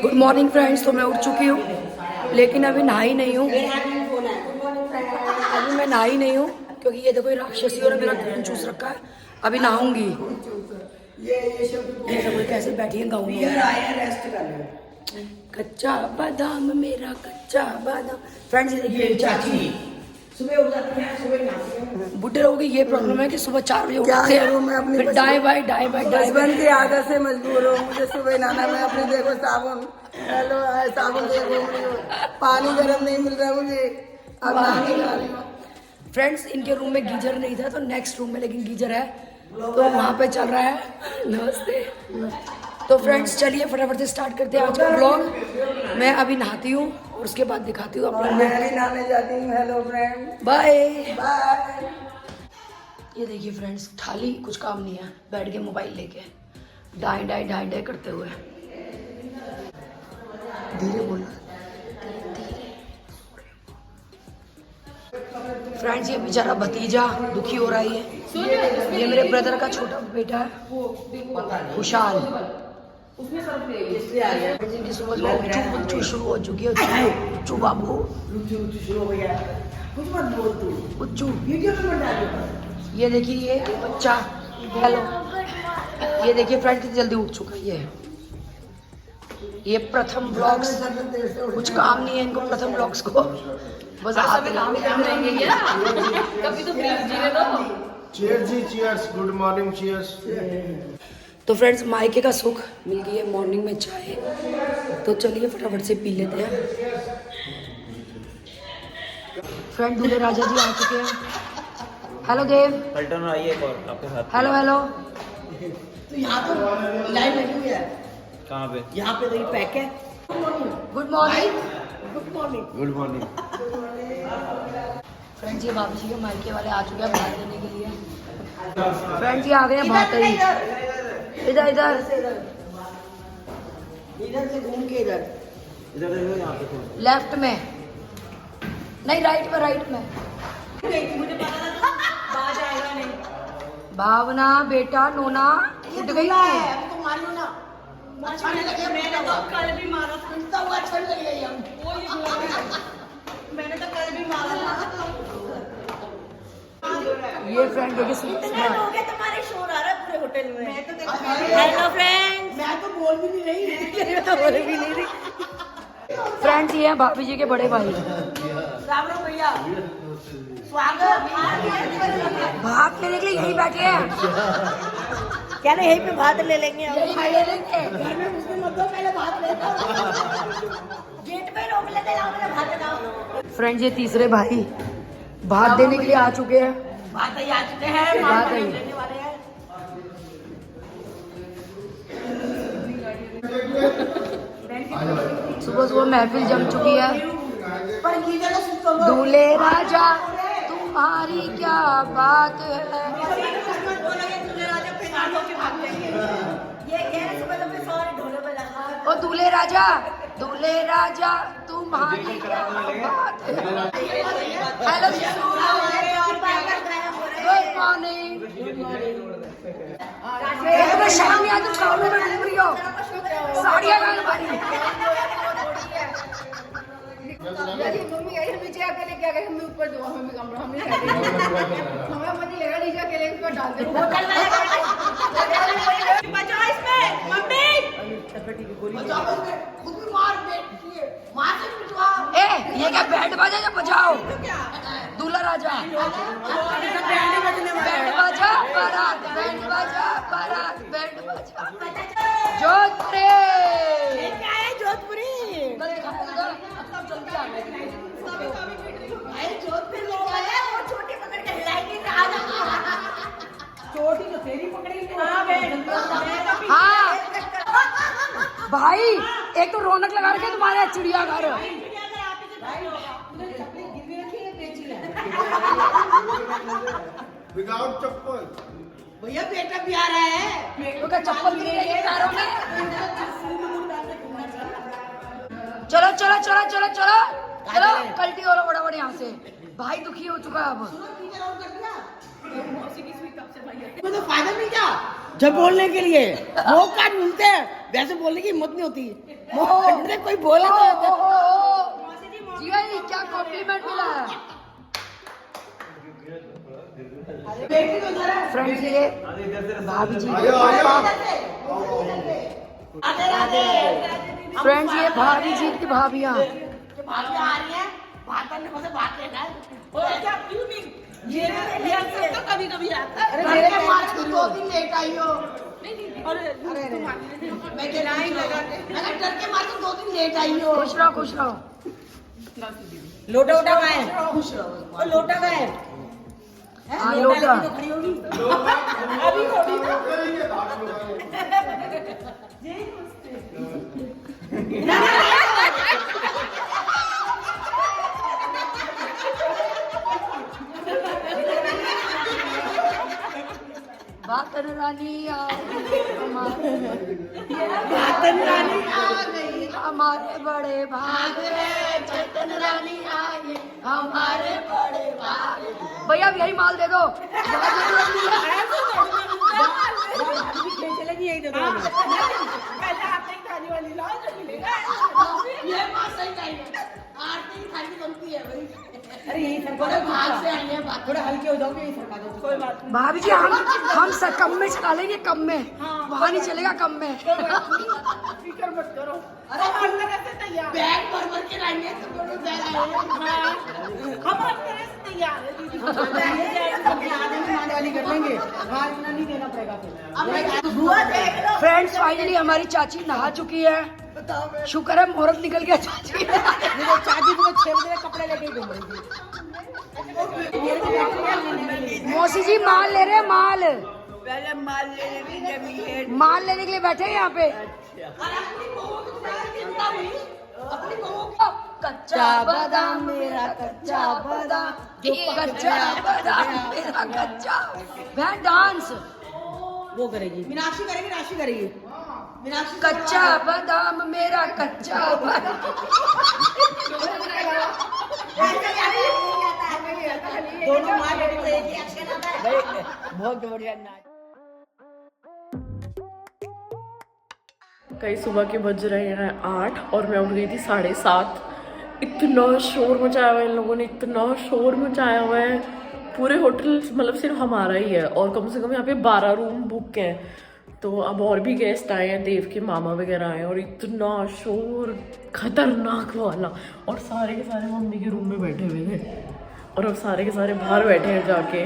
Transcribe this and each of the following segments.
Good morning friends. तो मैं उठ चुकी हूँ लेकिन अभी नहाई नहीं हूँ। अभी मैं नहाई नहीं हूँ क्योंकि ये देखो ये राक्षसी और मेरा खून चूस रखा है। अभी नहाऊंगी। ये सब कैसे बैठी है गाँव में। कच्चा बादाम मेरा कच्चा बादाम। फ्रेंड्स देखिए चाची सुबह उठ जाती है, सुबह नहाती है। बुढ़े लोगों की ये प्रॉब्लम है कि सुबह 4 बजे उठते हैं, फिर डाई बाई हस्बैंड की आदत से मजबूर हूँ। मुझे सुबह नहाना, मैं अपने देखो साबुन हेलो साबुन से घूम रही हूँ, पानी गर्म नहीं मिल रहा मुझे, अब नहाने जा रही हूँ। फ्रेंड्स इनके रूम में गीजर नहीं था तो नेक्स्ट रूम में लेकिन गीजर है तो वहाँ पे चल रहा है। नमस्ते। तो फ्रेंड्स चलिए फटाफट से स्टार्ट करते हैं आज का ब्लॉग। मैं अभी नहाती हूँ और उसके बाद दिखाती हूँ अपना। मैं भी नहाने जाती हूँ। Hello friend, bye bye. ये देखिए फ्रेंड्स खाली कुछ काम नहीं है, बैठ के मोबाइल लेके डाई डाई डाई डाई करते हुए। धीरे बोलना। फ्रेंड्स ये बेचारा भतीजा दुखी हो रहा है। ये मेरे ब्रदर का छोटा बेटा है खुशहाल। इनकी सुबह उच्चू शुरू हो चुकी है। उच्चू बाबू उच्चू। ये देखिए ये बच्चा हेलो। ये देखिए फ्रेंड कितनी जल्दी उठ चुका है। ये प्रथम ब्लॉग्स, कुछ काम नहीं है इनको प्रथम ब्लॉग्स को, बस हाथ रहेंगे क्या? कभी तो प्लीज जीने दो। चीयर्स जी, चीयर्स। Good morning, cheers. तो फ्रेंड्स मायके का सुख मिल गई है मॉर्निंग में चाय। तो चलिए फटाफट से पी लेते हैं। फ्रेंड दूल्हे राजा जी आ चुके हैं। हेलो देव। पलटन आइए एक और आपके साथ। Hello hello. तो यहाँ तो लाइन लगी हुई है, कहाँ पे? यहाँ पे देखिए पैक है। Good morning. Good morning. Good morning. Friends ये बाबू जी के मायके वाले आ चुके हैं भात देने के लिए। फ्रेंड्स ये आ गए हैं भात ही। इधर इधर इधर से घूम के इधर इधर देखो यहाँ पे। लेफ्ट में नहीं, राइट में, राइट में। मुझे पता था बाज आएगा नहीं। भावना बेटा नोना उठ गई है, अब तो मान लो ना। अच्छा नहीं लगे, मैंने तो कल भी मारा था। तो वो अच्छा नहीं लगेगा हम। मैंने तो कल भी मारा था। ये फ्रेंड देखिए स्मार्ट। तुम्हारे शोर आ रहा है पूरे होटल में। मैं तो हेलो फ्रेंड्स, मैं तो बोल भी नहीं रही। मैं तो बोल भी नहीं रही। फ्रेंड्स ये हैं भाभी जी के बड़े भाई। राम राम भैया, स्वागत। भात लेने के लिए यही बैठे हैं। क्या ना यहीं पे भात ले लेंगे हम। यही ले लेंगे। घर में मुझसे मत दो, पहले भात लेता हूँ। गेट पे रोक लेते हैं, मेरा भात लाओ। फ्रेंड्स ये तीसरे भाई भात देने के लिए आ चुके हैं। भात ही आ चुके हैं, भात ही लेने वाले हैं। सुबह सुबह महफिल जम चुकी है। पर ये जगह सिर्फ तो दूल्हे राजा तुम्हारी क्या बात है। ओ दूल्हे राजा तुम्हारी क्या बात है। Hello good morning. तो शाम या तुम गाँव में घूम रही हो, साड़ियाँ गाँव वाली। मम्मी आई नीचे आके लेके आ गए, हमें ऊपर दो, हमें कमरा हमें हमें पता लगा नीचे अकेले इसको डाल दे। बचाओ इसमें मम्मी, खुद भी मार मार से पिटवाओ। ए ये क्या बैंड बाजा या बजाओ। दूल्हा राजा बैंड बाजा बारात, बैंड बाजा बारात, बैंड बाजा जोधपुरी। क्या है जोधपुरी? जोधपुर लोग आए वो छोटी पकड़ के हिलाएंगे। छोटी तो तेरी पकड़ेगी। हाँ भाई एक तो रौनक लगा रखे तुम्हारे चिड़ियाघर। विदाउट चप्पल। भैया बेटा भी आ रहा है। तो क्या चप्पल भी नहीं रहेगी पैरों में। चलो चलो चलो चलो चलो चलो कल्टी हो लो बड़ा यहाँ से। भाई दुखी हो चुका है अब। तो फायदा मिल गया। जब बोलने के लिए मौका ढूंढते हैं, वैसे बोलने की हिम्मत नहीं होती। मौका ढूंढते कोई बोले तो जिया ये क्या कॉम्प्लीमेंट मिला है। फ्रेंड्स ये भाभी जी के पापा, फ्रेंड्स ये भाभी जी की भाभियाँ। कभी कभी आता है। अरे मेरे पास 2 दिन लेट आई हो। मैं डर के मार के 2 दिन लेट आई हो। खुश रहो खुश रहो। लोटा उठा का है, खुश रहो। और लोटा का है, हाँ लोटा। खड़ी होगी अभी होगी ना। बातन रानी आ गई हमारे बड़े भाग में, चेतन रानी आई हमारे बड़े भाग। भैया अब यही माल दे दो। चलेगी यही दे दो। ये बात सही कही है। आरती खाली बनती है भाई। अरे यही बड़े भाग से आई है, थोड़ा हल्के हो जाओगे, यही सरका दो। कोई बात नहीं भाभी जी हम कम में चला लेंगे, कम में वहाँ नहीं चलेगा, कम में। फिक्र मत करो। अरे हम बैग भर भर के लाएंगे, तुम लोग बैग आए। हम हर तरह से तैयार है दीदी। आने वाली कर लेंगे, बाहर इतना नहीं देना पड़ेगा फिर। फ्रेंड्स फाइनली हमारी चाची नहा चुकी है, शुक्र है मुहूर्त निकल गया चाची। चाची को 6 बजे कपड़े लेके घूम रही थी। मौसी जी माल ले रहे हैं, माल पहले माल लेने माल लेने के लिए बैठे हैं यहाँ पे। कच्चा बादाम मेरा कच्चा बादाम, कच्चा बादाम मेरा कच्चा। वह डांस वो करेगी, मीनाक्षी करेगी, राशि करेगी। मीनाक्षी कच्चा बादाम मेरा कच्चा बादाम। दोनों मार बहुत बढ़िया नाच। कई सुबह के बज रहे हैं 8 और मैं उठ गई थी 7:30। इतना शोर मचाया हुआ है इन लोगों ने, इतना शोर मचाया हुआ है। पूरे होटल मतलब सिर्फ हमारा ही है और कम से कम यहाँ पे 12 रूम बुक हैं। तो अब और भी गेस्ट आए हैं, देव के मामा वगैरह आए हैं और इतना शोर खतरनाक वाला। और सारे के सारे मम्मी के रूम में बैठे हुए थे और अब सारे के सारे बाहर बैठे हैं जाके।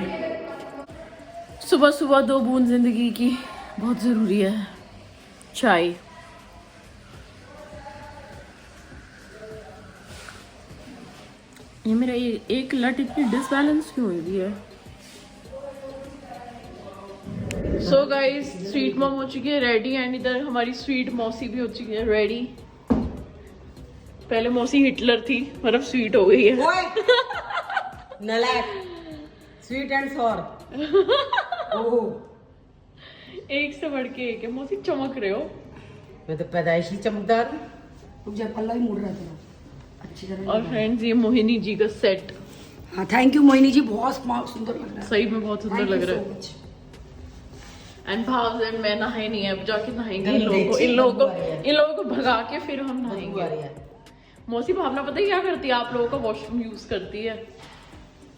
सुबह सुबह 2 बूंद जिंदगी की बहुत ज़रूरी है, चाय। ये मेरा ये एक लट इतनी डिसबैलेंस क्यों हुई है। सो गाइस स्वीट मॉम हो चुकी है रेडी एंड इधर हमारी स्वीट मौसी भी हो चुकी है रेडी। पहले मौसी हिटलर थी, मतलब स्वीट हो गई है। नलायक, स्वीट एंड सॉर। एक से बढ़ के एक है। मौसी चमक रहे हो। मैं तो पैदाइशी चमकदार। मुझे पल्ला ही मुड़ रहा था अच्छी तरह। और फ्रेंड्स ये मोहिनी जी का सेट। हाँ थैंक यू मोहिनी जी, बहुत सुंदर लग रहा है। सही में बहुत सुंदर लग रहा है। एंड भाव एंड मैं नहाए नहीं है, अब जाके नहाएंगे इन लोगों को भगा के फिर हम नहाएंगे। मौसी भावना पता है क्या करती है, आप लोगों का वॉशरूम यूज करती है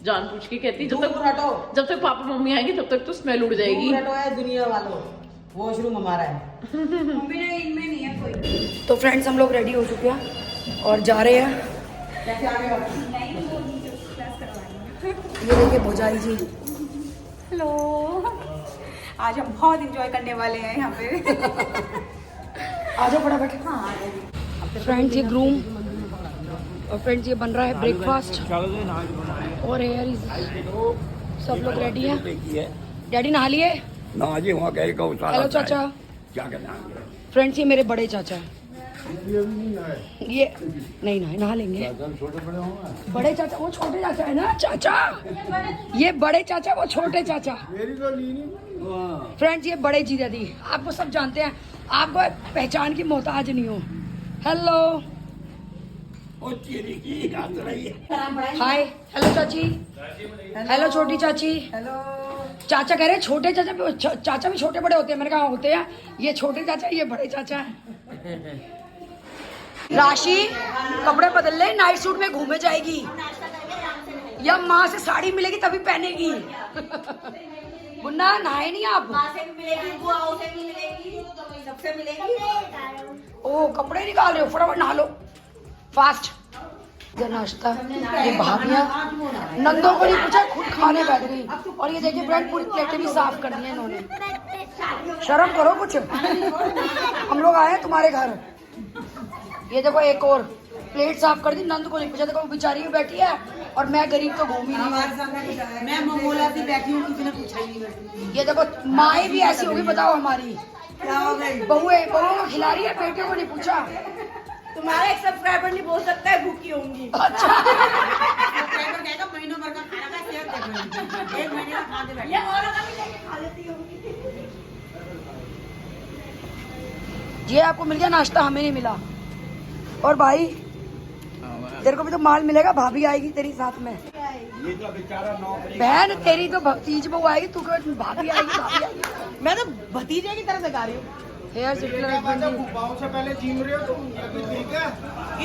जानबूझ के। कहती है जब तक पापा मम्मी आएंगे तब तक तो स्मेल उड़ जाएगी। दुनिया वालों वॉशरूम हमारा है। इनमें नहीं है कोई। तो फ्रेंड्स हम लोग रेडी हो चुके हैं और जा रहे हैं। ये देखिए भौजाई जी। हेलो, आज हम बहुत इंजॉय करने वाले हैं यहाँ पे। आ जाओ फटाफट। हाँ फ्रेंड्स ये ग्रूम और फ्रेंड्स ये बन रहा है ब्रेकफास्ट और हेयर इज सब लोग रेडी हैं। डैडी नहा लिए? ना जी वहाँ गए गौशाला। हेलो चाचा। क्या कहना है? फ्रेंड्स ये मेरे बड़े चाचा हैं। ये नहीं नहा लेंगे। बड़े चाचा वो छोटे चाचा है ना चाचा, ये बड़े चाचा वो छोटे चाचा। फ्रेंड्स ये बड़े जीजा दी, आपको सब जानते हैं, आपको पहचान की मोहताज नहीं हो। Hello hi. हेलो चाची। हेलो छोटी चाची। हेलो चाचा कह रहे हैं छोटे चाचा भी छोटे बड़े होते हैं। मैंने कहा होते हैं, ये छोटे चाचा ये बड़े चाचा है। राशि कपड़े बदल ले, नाइट सूट में घूमे जाएगी या माँ से साड़ी मिलेगी तभी पहनेगी। मुन्ना नहाए नहीं आप? माँ से भी मिलेगी, बुआओं से भी मिलेगी, सबसे मिलेगी। ओ कपड़े निकाल रहे हो, फटाफट नहा लो फास्ट। नाश्ता ये भाभियाँ नंदों को नहीं पूछा, खुद खाने बैठ गई। और ये देखिए फ्रेंड पूरी प्लेटें भी साफ कर दी हैं इन्होंने। शर्म करो कुछ, हम लोग आए हैं तुम्हारे घर। ये देखो एक और प्लेट साफ कर दी, नंद को नहीं पूछा। देखो बेचारी भी बैठी है और मैं गरीब तो घूम ही नहीं। मैं ममोला सी बैठी हूँ, किसी ने पूछा ही नहीं। ये देखो माएँ भी ऐसी होगी बताओ हमारी, क्या हो गई? बहुएं को खिला रही है, बेटियों को नहीं पूछा। तुम्हारा एक सब्सक्राइबर नहीं बोल सकता है भूखी होंगी। अच्छा सब्सक्राइबर कहेगा महीनों भर का खाना का शेयर देखो, एक महीने का खा के बैठे। ये औरों का भी लेके खा लेती होंगी। ये आपको मिल गया नाश्ता, हमें नहीं मिला। और भाई तेरे को भी तो माल मिलेगा, भाभी आएगी तेरी साथ में। ये तो बेचारा नौकरी बहन तेरी तो भतीज बहू आएगी, तू क्यों भाभी आएगी। मैं तो भतीजे की तरह से गा रही हूँ। हेयर फूफाओं से पहले जीम रहे हो तुम, ये भी ठीक है।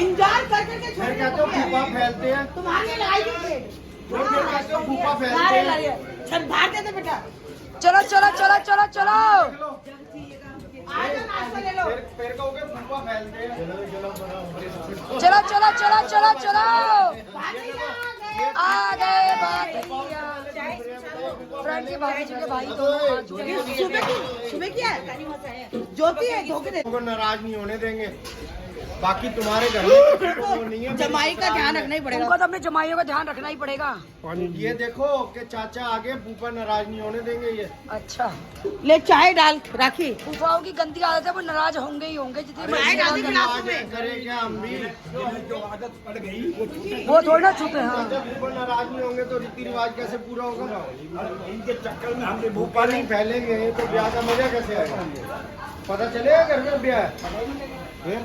इंतजार कर करके फिर कहते हो फूफा फैलते हैं, तुम्हारे लिए लगाई थी प्लेट। फिर कहते हो फूफा फैलते हैं। छत भाग देते बेटा। चलो चलो चलो चलो चलो आज नाश्ता ले लो। फिर कहोगे फूफा फैलते हैं। चलो चलो चलो चलो चलो आ गए फ्रेंड की भाभी जी के भाई दोनों आ चुके हैं। सुबह की है ज्योति है, धोखे दे। को नाराज नहीं होने देंगे, बाकी तुम्हारे घर में वो नहीं है। जमाई का ध्यान रखना ही पड़ेगा। उनको तो अपने जमाइयों का ध्यान रखना ही पड़ेगा। ये देखो कि चाचा आगे फूफा नाराज नहीं होने देंगे। ये अच्छा ले चाय डाल राखी। फूफाओं की गंदी आदत है, वो नाराज होंगे ही होंगे जितनी चाय डाल दी गिलास आज में। करें क्या हम भी, जो आदत पड़ गई वो थोड़ा छुपे। हाँ जब फूफा नाराज नहीं होंगे तो रीति रिवाज कैसे पूरा होगा। इनके चक्कर में हमने भूख फूफा नहीं फैलेंगे तो ब्याह का मजा कैसे आएगा। पता चलेगा घर में ब्याह है।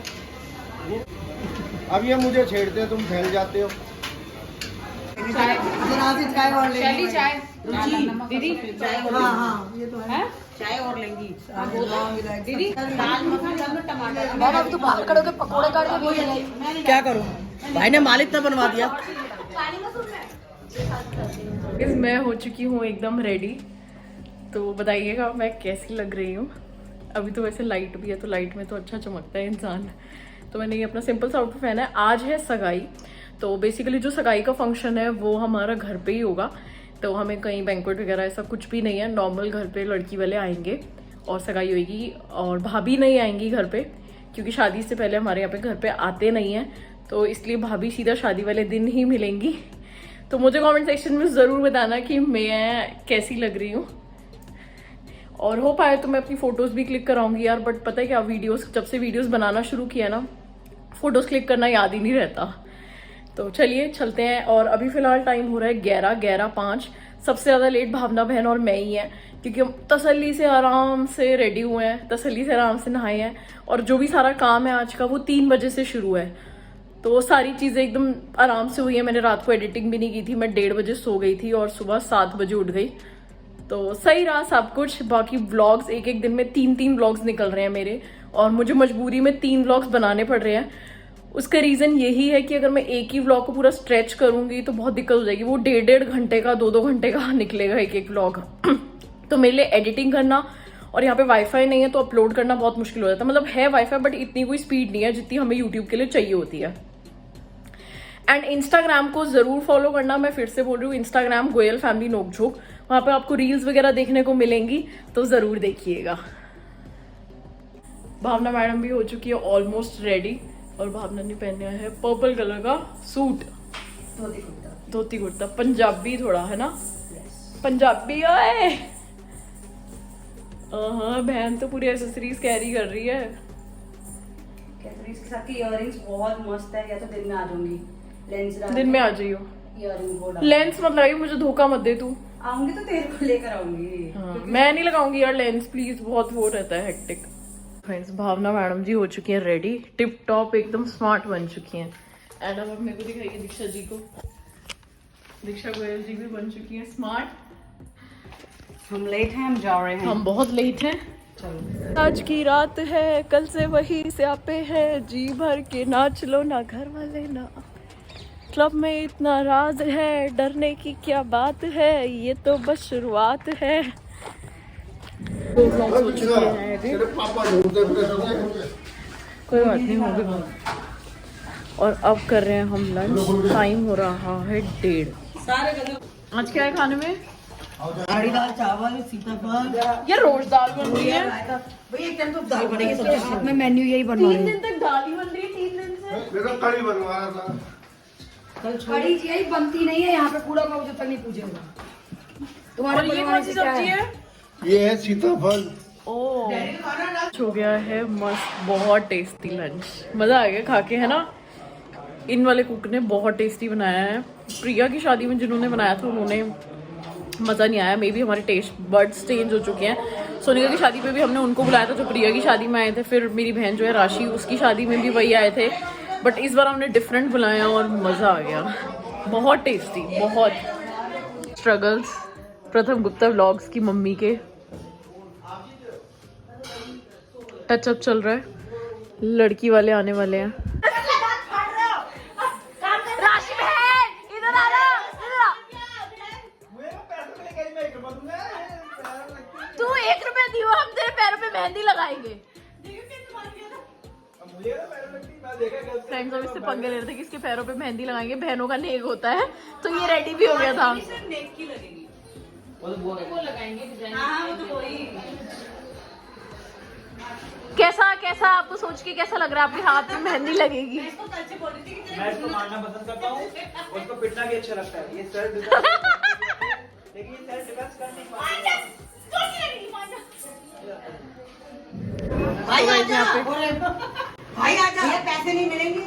अब ये मुझे छेड़ते तुम फैल जाते हो। चाय और लेंगी। चाय दीदी हाँ हाँ ये तो है। चाय और लेंगी दीदी। दाल मखनी में टमाटर। मैंने अभी तो बाहर खड़े होकर पकौड़े काट के भेजे नहीं। क्या करूँ, भाई ने मालिक तो बनवा दिया। मैं हो चुकी हूँ एकदम रेडी, तो बताइएगा मैं कैसी लग रही हूँ। अभी तो वैसे लाइट भी है, तो लाइट में तो अच्छा चमकता है इंसान। तो मैंने ये अपना सिंपल सा आउटफिट पहना है। आज है सगाई, तो बेसिकली जो सगाई का फंक्शन है वो हमारा घर पे ही होगा। तो हमें कहीं बैंक्वेट वगैरह ऐसा कुछ भी नहीं है, नॉर्मल घर पे लड़की वाले आएंगे और सगाई होगी। और भाभी नहीं आएंगी घर पे, क्योंकि शादी से पहले हमारे यहाँ पे घर पे आते नहीं हैं, तो इसलिए भाभी सीधा शादी वाले दिन ही मिलेंगी। तो मुझे कमेंट सेक्शन में ज़रूर बताना कि मैं कैसी लग रही हूँ, और हो पाए तो मैं अपनी फ़ोटोज़ भी क्लिक कराऊंगी यार। बट पता है क्या, वीडियोस जब से वीडियोस बनाना शुरू किया ना, फ़ोटोज़ क्लिक करना याद ही नहीं रहता। तो चलिए चलते हैं। और अभी फ़िलहाल टाइम हो रहा है 11:05। सबसे ज़्यादा लेट भावना बहन और मैं ही हैं, क्योंकि हम तसल्ली से आराम से रेडी हुए हैं, तसल्ली से आराम से नहाए हैं। और जो भी सारा काम है आज का वो 3 बजे से शुरू है, तो सारी चीज़ें एकदम आराम से हुई है। मैंने रात को एडिटिंग भी नहीं की थी, मैं 1:30 बजे सो गई थी और सुबह 7 बजे उठ गई। तो सही रहा सब कुछ। बाकी व्लॉग्स एक एक दिन में 3-3 व्लॉग्स निकल रहे हैं मेरे, और मुझे मजबूरी में 3 व्लॉग्स बनाने पड़ रहे हैं। उसका रीज़न यही है कि अगर मैं एक ही व्लॉग को पूरा स्ट्रेच करूंगी तो बहुत दिक्कत हो जाएगी। वो 1.5 घंटे का 2-2 घंटे का निकलेगा एक एक व्लॉग। तो मेरे लिए एडिटिंग करना, और यहाँ पे वाईफाई नहीं है तो अपलोड करना बहुत मुश्किल हो जाता है। मतलब है वाईफाई बट इतनी कोई स्पीड नहीं है जितनी हमें यूट्यूब के लिए चाहिए होती है। एंड इंस्टाग्राम को ज़रूर फॉलो करना, मैं फिर से बोल रही हूँ, इंस्टाग्राम गोयल फैमिली नोकझोंक, वहाँ पे आपको रील्स वगैरह देखने को मिलेंगी, तो ज़रूर देखिएगा। भावना मैडम भी हो चुकी है ऑलमोस्ट रेडी, और भावना ने पहना है पर्पल कलर का सूट, धोती कुर्ता, पंजाबी थोड़ा है ना, पंजाबी। ओए हाँ, बहन तो पूरी एसेसरीज कैरी कर रही है। कैथरीज के साथ के इयररिंग्स बहुत मस्त है। या तो दिन में आ जाऊंगी, लेंस दिन में आ जाइयो, इयररिंग वो लेंस मत लगाइए, मुझे धोखा मत दे तू। आऊंगी तो तेरे को लेकर आऊंगी। हाँ, मैं नहीं लगाऊंगी यार लेंस, प्लीज, बहुत वो रहता है हेक्टिक। फ्रेंड्स, भावना मैडम जी हो चुकी हैं रेडी, टिप टॉप एकदम स्मार्ट बन चुकी हैं। एंड अब मेरे को दिखाइए दीक्षा जी को। दीक्षा गोयल जी भी बन चुकी हैं स्मार्ट। हम लेट हैं, हम जा रहे हैं। हम बहुत लेट हैं। आज की रात है, कल से वही स्यापे है, जी भर के नाच लो ना घर वाले ना। क्लब में इतना राज है, डरने की क्या बात है, ये तो बस शुरुआत है। दो vlogs हो चुके हैं edit। कोई बात नहीं, होगी बात। और अब कर रहे हैं हम लंच। टाइम हो रहा है 1:30। आज क्या है खाने में? कढ़ी दाल, चावल, सीताफल। ये रोज दाल बन रही है। भैया एक टाइम तो दाल बनेगी, इसके साथ में मेन्यू यही बनवा 3 रही दिन तक दाल ही बन रही है, 3 दिन से। मैं तो कड़ी बनवा रहा था। हूँ। कड़ी यही बनती नहीं है यहाँ पे, कूड़ा का जब तक नहीं पूछेगा। तुम्हारे और ये कौन सी सब्जी है? ये है सीताफल। ओह, हो गया है मस्त, बहुत टेस्टी लंच। मजा आ गया खा के, है ना। इन वाले कुक ने बहुत टेस्टी बनाया है। प्रिया की शादी में जिन्होंने बनाया था उन्होंने मज़ा नहीं आया। मे बी हमारे टेस्ट बर्ड्स चेंज हो चुके हैं। सोनिका की शादी पे भी हमने उनको बुलाया था जो प्रिया की शादी में आए थे। फिर मेरी बहन जो है राशि, उसकी शादी में भी वही आए थे। बट इस बार हमने डिफरेंट बुलाया और मज़ा आ गया। बहुत टेस्टी, बहुत। स्ट्रगल्स प्रथम गुप्ता व्लॉग्स की मम्मी के टचअप चल रहा है। लड़की वाले आने वाले हैं। राशि बहन इधर आ रहा, इधर आ। तू 1 रुपया दियो, हम तेरे पैरों पे मेहंदी लगाएंगे। फ्रेंड्स अब इससे पंगे ले रहे थे कि इसके पैरों पे मेहंदी लगाएंगे। बहनों का नेक होता है, तो ये रेडी भी हो गया था। वो लगाएंगे। कैसा कैसा आपको सोच के कैसा लग रहा है? आपके हाथ में मेहंदी लगेगी। मैं इसको मारना पसंद करता हूँ, उसको पिटना भी अच्छा लगता है। ये सेल्फ लेकिन ये सेल्फ डिफेंस करने भाई आजा, ये पैसे नहीं मिलेंगे।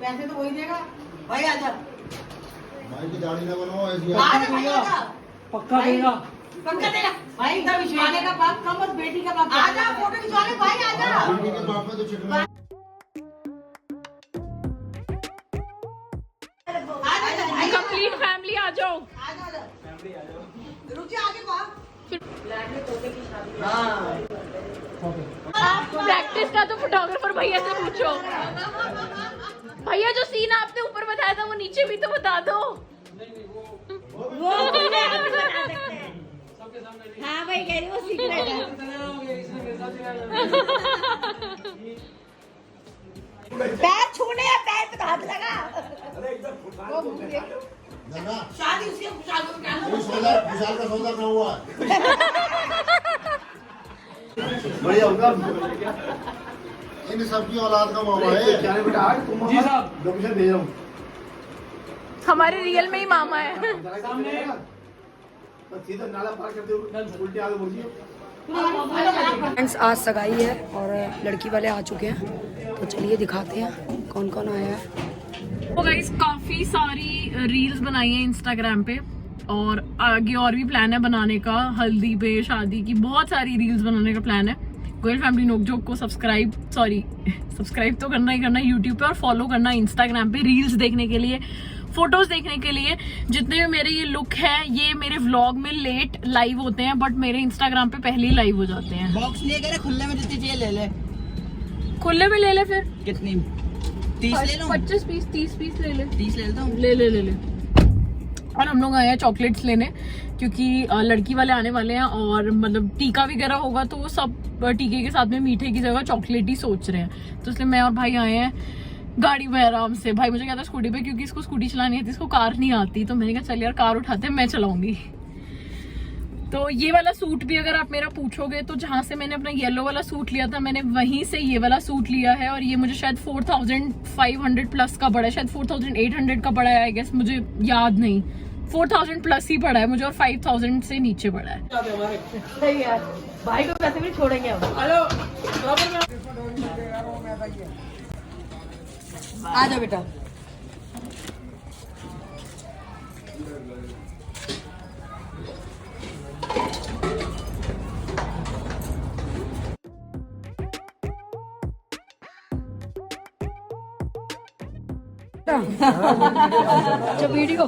पैसे तो वही देगा। भाई आजा, भाई की दाढ़ी ना बनाओ ऐसी। आजा पक्का देगा, पक्का देगा। भाई इधर विश्वाले का बाप कम और बेटी का बाप। आजा फोटो खिंचवाने, भाई आजा। बेटी के बाप में तो चिकना। कंप्लीट फैमिली आ जाओ। रुक जा, आगे को आप। प्रैक्टिस का तो फोटोग्राफर भैया से पूछो। भैया जो सीन आपने ऊपर बताया था वो नीचे भी तो बता दो। हाँ भाई, कह रही वो सीक्रेट है। पैर छूने या पैर पे तो हाथ लगा। शादी उसके विशाल का सौदा कहाँ हुआ? बढ़िया होगा। इन सबकी औलाद का मामा है। क्या बेटा आज तुम? जी साहब, लोकेशन भेज रहा हूँ। हमारे रियल में ही मामा है। सीधा नाला पार करते हो, उल्टे आगे बोलिए। फ्रेंड्स आज सगाई है और लड़की वाले आ चुके हैं, तो चलिए दिखाते हैं कौन कौन आया है। तो गाइस काफी सारी रील्स बनाई है इंस्टाग्राम पे और आगे और भी प्लान है बनाने का। हल्दी पे, शादी की बहुत सारी रील्स बनाने का प्लान है। गोयल फैमिली नोकझोंक को सब्सक्राइब तो करना ही करना यूट्यूब पे और फॉलो करना इंस्टाग्राम पे रील्स देखने के लिए, फोटोज देखने के लिए। जितने भी मेरे ये लुक है ये मेरे व्लॉग में लेट लाइव होते हैं, बट मेरे इंस्टाग्राम पे पहले ही लाइव हो जाते हैं। बॉक्स ले गए खुले में, जितनी चाहिए ले ले। खुले में ले ले फिर। कितनी? 30 ले लो। 25 पीस, 30 पीस ले ले। 30 ले लेता हूँ। ले। और हम लोग आए हैं चॉकलेट्स लेने, क्योंकि लड़की वाले आने वाले हैं और मतलब टीका वगैरह होगा तो सब टीके के साथ में मीठे की जगह चॉकलेट ही सोच रहे हैं। तो इसलिए मैं और भाई आए हैं गाड़ी में आराम से। भाई मुझे कहता है स्कूटी पे, क्योंकि इसको स्कूटी चलानी आती, इसको कार नहीं आती। तो मैंने कहा चल यार कार उठाते हैं, मैं चलाऊंगी। तो ये वाला सूट भी अगर आप मेरा पूछोगे तो जहाँ से मैंने अपना येलो वाला सूट लिया था मैंने वहीं से ये वाला सूट लिया है। और ये मुझे शायद 4500 प्लस का पड़ा है, शायद 4800 का पड़ा है, आई गेस, मुझे याद नहीं। 4000 प्लस ही पड़ा है मुझे और 5000 से नीचे पड़ा है। सही है, भाई को पैसे भी छोड़ेंगे हम। आ जाओ बेटा। अच्छा वीडियो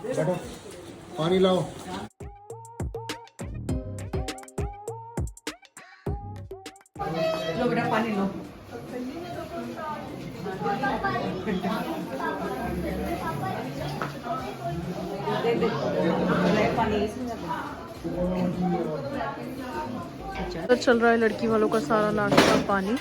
बैठो पानी लाओ लो बेटा पानी लो तो चल रहा है लड़की वालों का सारा नाश्ता पानी।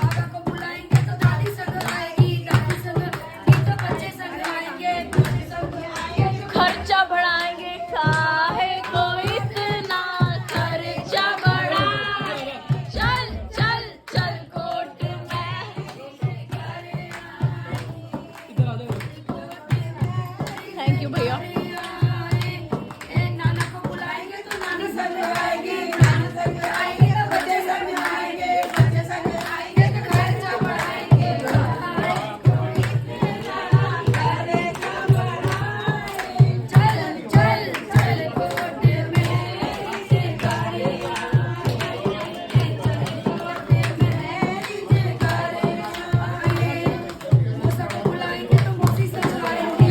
बाबा को बुलाएंगे तो दादी संग आएगी, दादी संग नहीं तो बच्चे संग आएंगे, बच्चे संग आएंगे तो खर्चा बढ़ाएंगे काहे को इतना खर्चा बढ़ा चल चल चल कोर्ट में थैंक यू भैया नाना को बुलाएंगे तो नानी संग आएगी, नानी संग आएंगे तो बच्चे संग आएंगे, बच्चे संग आएंगे तो खर्चा बढ़ाएंगे, चल चल चल कोर्ट में मौसा को बुलाएंगे तो मौसी संग आएंगे,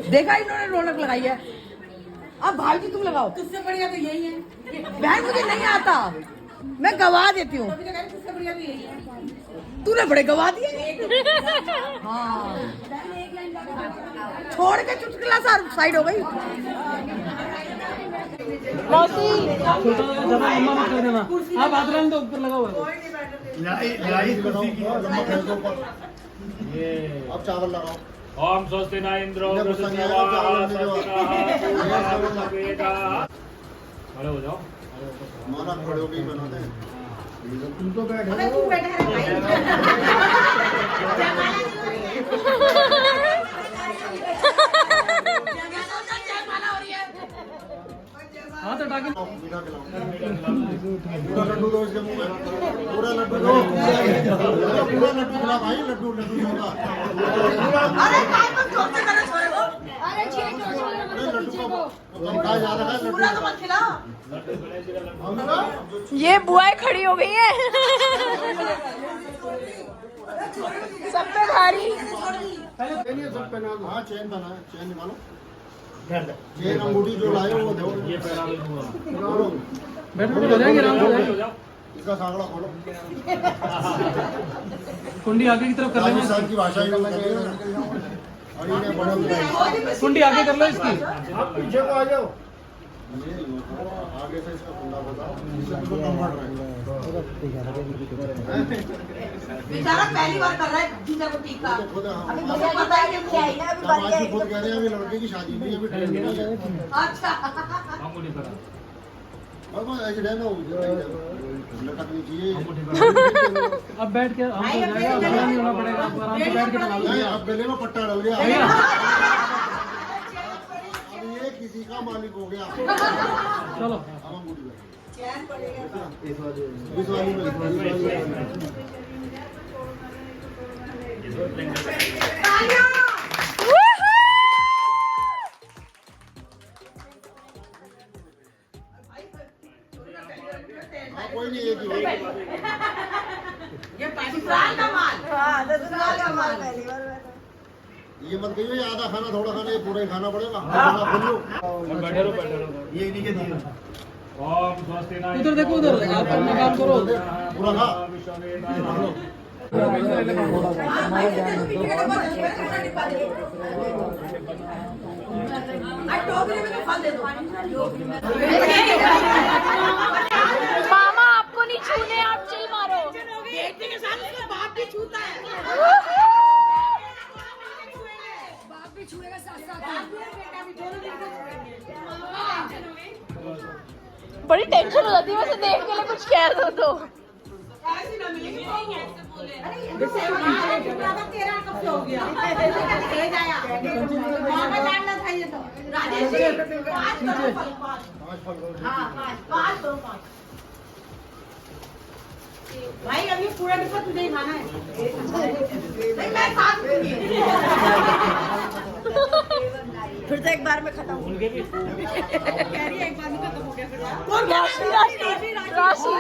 देखा इन्होंने रौनक लगाई है। अब भाई जी तुम लगाओ। तुझसे बढ़िया तो यही है। बहन मुझे नहीं आता, मैं गवा देती हूँ। तुझसे बढ़िया तो यही है। तूने बड़े गवा दिए। हाँ छोड़ के चुटकुला सार साइड हो गई। आप हाथ रहने दो, ऊपर लगा हुआ है। अब चावल लगाओ। ओम स्वस्ति न इंद्रो खड़े हो जाओ। माना खड़े होके ही बनाते हैं। तू बैठा है हाँ तो टाके मीठा खिलाओ। पूरा लड्डू दो इसके मुंह में। पूरा लड्डू दो। पूरा लड्डू खिला भाई। लड्डू लड्डू होगा। अरे काय पर जोर से करे सोए हो। अरे छेड़ दो लड्डू को कम खा जा रहा है। पूरा तो मत खिलाओ। ये बुआएं खड़ी हो गई है सब पे भारी। हाँ चेन बना है। चेन निकालो। चेन अंगूठी जो लाए वो दो। ये इसका सांकड़ा खोलो। कुंडी आगे की तरफ कर लेना। राजस्थान की भाषा ही नहीं है। और ये बड़े कुंडी आगे कर लो इसकी। आप पीछे को आ जाओ। आगे से इसका कुंडा बताओ। इससे तो कम बढ़ रहा है। बेचारा पहली बार कर रहा है जीजा को टीका। खुद अभी मुझे पता है कि क्या है अभी समाज में खुद कह रहे हैं अभी लड़के की शादी नहीं है, अभी ट्रेन नहीं है। अच्छा अब ऐसे डैम हो लटकनी चाहिए। अब बैठ के हम तो जाएगा, अब नहीं होना पड़ेगा। आराम से बैठ के बना लो। नहीं आप गले में पट्टा डाल दिया। अब ये किसी का मालिक हो गया। चलो अब हम उठ गए। चैन पड़ेगा। इस वाली में कोई नहीं एक ही ये ससुराल का माल। हाँ ससुराल का माल। ये मत कहिए ये आधा खाना थोड़ा खाना, ये पूरा ही खाना पड़ेगा। बैठे रहो ये इन्हीं के दिए। ओम स्वस्ति न उधर देखो, उधर आप अपना काम करो। पूरा खा। टोकरी में तो फल दे दो। मामा आपको नहीं छूने, आप चिल मारो। बेटे के साथ उसका बाप भी छूता है। बाप भी छुएगा साथ साथ। बेटा भी दोनों मिलकर छुएंगे। बड़ी टेंशन हो जाती है वैसे देख के लिए कुछ कह दो तो। ऐसे ना मिलेंगे ऐसे बोले। अरे ये तो तेरा कब से हो गया? ले जाया। मामा जानना था ये तो। राजेश जी 5 करो फल 5। हाँ 5 दो 5। भाई अब ये पूरा डिब्बा तुझे ही खाना है। नहीं मैं साथ दूंगी। फिर तो एक बार में खत्म हो गया। कह रही है एक बार में खत्म हो गया फिर। राशि राशि राशि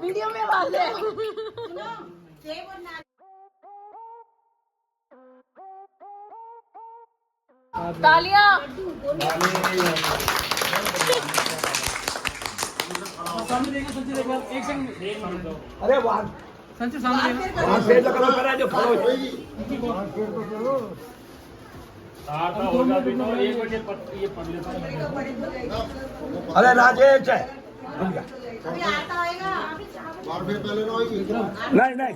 वीडियो में आवाज है। सुनो सेब और नारियल। तालियां। सामने देखो संजय, एक बार एक सेकंड। अरे वाह संजय सामने देखो। पेड़ लगा करा जो खड़ो होगा भी तो एक बजे ये पढ़ लेता हूं। अरे राजेश अभी आता होएगा बार फिर पहले ना होगी नहीं नहीं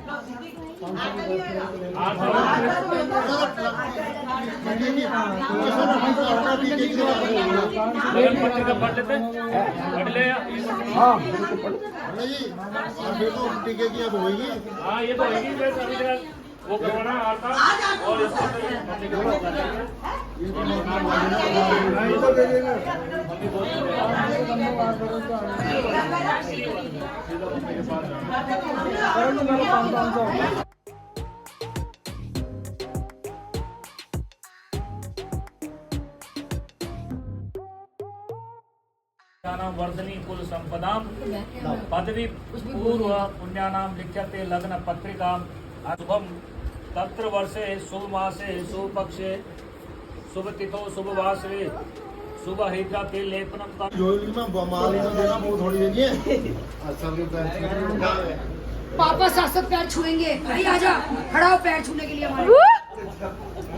हाँ नहीं और फिर तो टीके की अब होगी हाँ ये तो होगी वैसे अभी तक वो करवाना आता और इसको वर्धनी कुल संपदाम पदवी पूर्व पुण्यानां लिख्यते लग्न पत्रिका शुभम तत्र वर्षे शुभ मासे शुभ पक्षे शुभ तिथो शुभ वासरे शुभ हिजरा के लेपनम का जोली में माल में देना बहुत थोड़ी देगी सब पापा साथ साथ पैर छुएंगे। भाई आजा, खड़ा हो पैर छूने के लिए हमारे।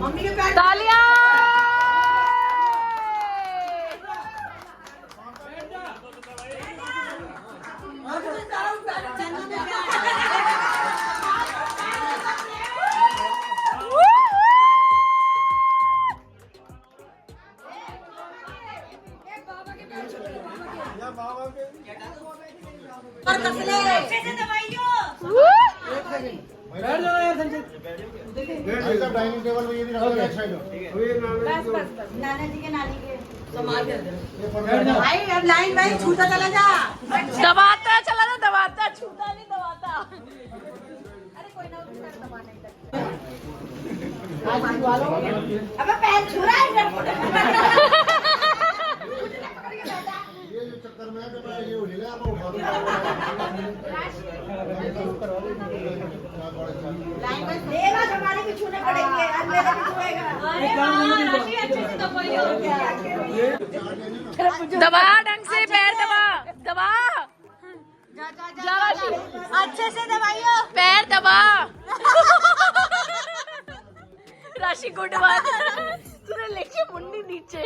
मम्मी के पैर तालियां। डाइनिंग टेबल में ये भी रखो एक साइड नाना जी के नानी के संभाल कर दे भाई अब लाइन भाई छूटा चला जा दबाता चला ना, दबाता छूता नहीं दबाता। अरे कोई ना दबा नहीं अबे पैर छू रहा है ये जो चक्कर में है तो मैं ये उठे आप उठा लाइन में देगा हमारे भी छूने पड़ेंगे आज मेरे भी छूएगा दबा ढंग से, पैर दबा दबा। जा राशि, अच्छे से दबाइयो पैर दबा। राशि गुड बात। तूने लेके मुन्नी नीचे।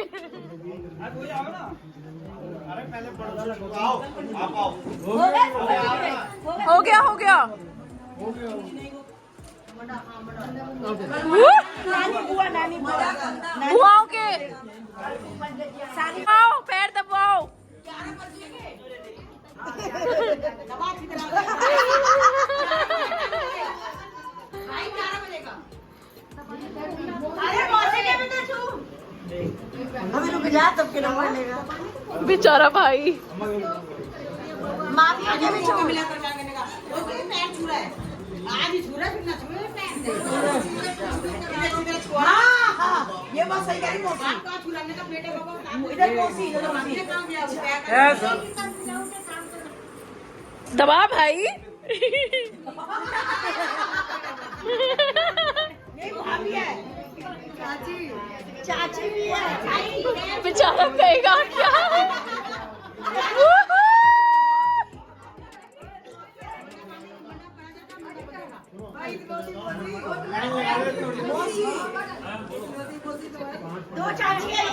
हो गया हो गया। नानी बुआ बुआओं के दबाओ, पैर दबाओ। अभी रुक जा तब के नंबर लेगा बेचारा भाई। माफिया के भी छू मिला कर जाने का वो के पैर छू रहा है आज ही छू रहा है फिर ना छूए पैर हां हां ये बात सही कह रही हो आप का छुलाने का बेटे बाबा इधर कोसी इधर माफिया काम गया पैर दबा भाई। ये भाभी है चाची चाची भी है बेचारा कहेगा क्या। दो चाची है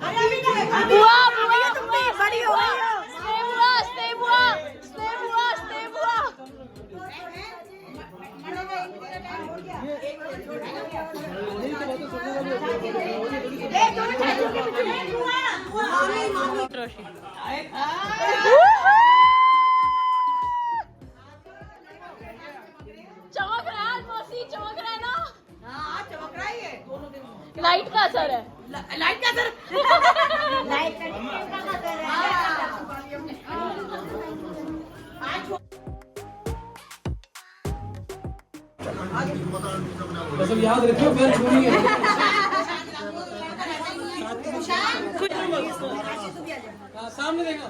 अरे अभी नहीं बुआ बुआ तुम भी बड़ी हो गई हो स्टे बुआ स्टे बुआ स्टे बुआ स्टे बुआ। दोनों चाची के पीछे बुआ मामी मामी चमक रहा है मौसी, चमक रहा है ना। हाँ चमक रहा है ये लाइट का असर है। लाइट का असर लाइट का असर है सब याद रखियो पैर छूएंगे सामने देखो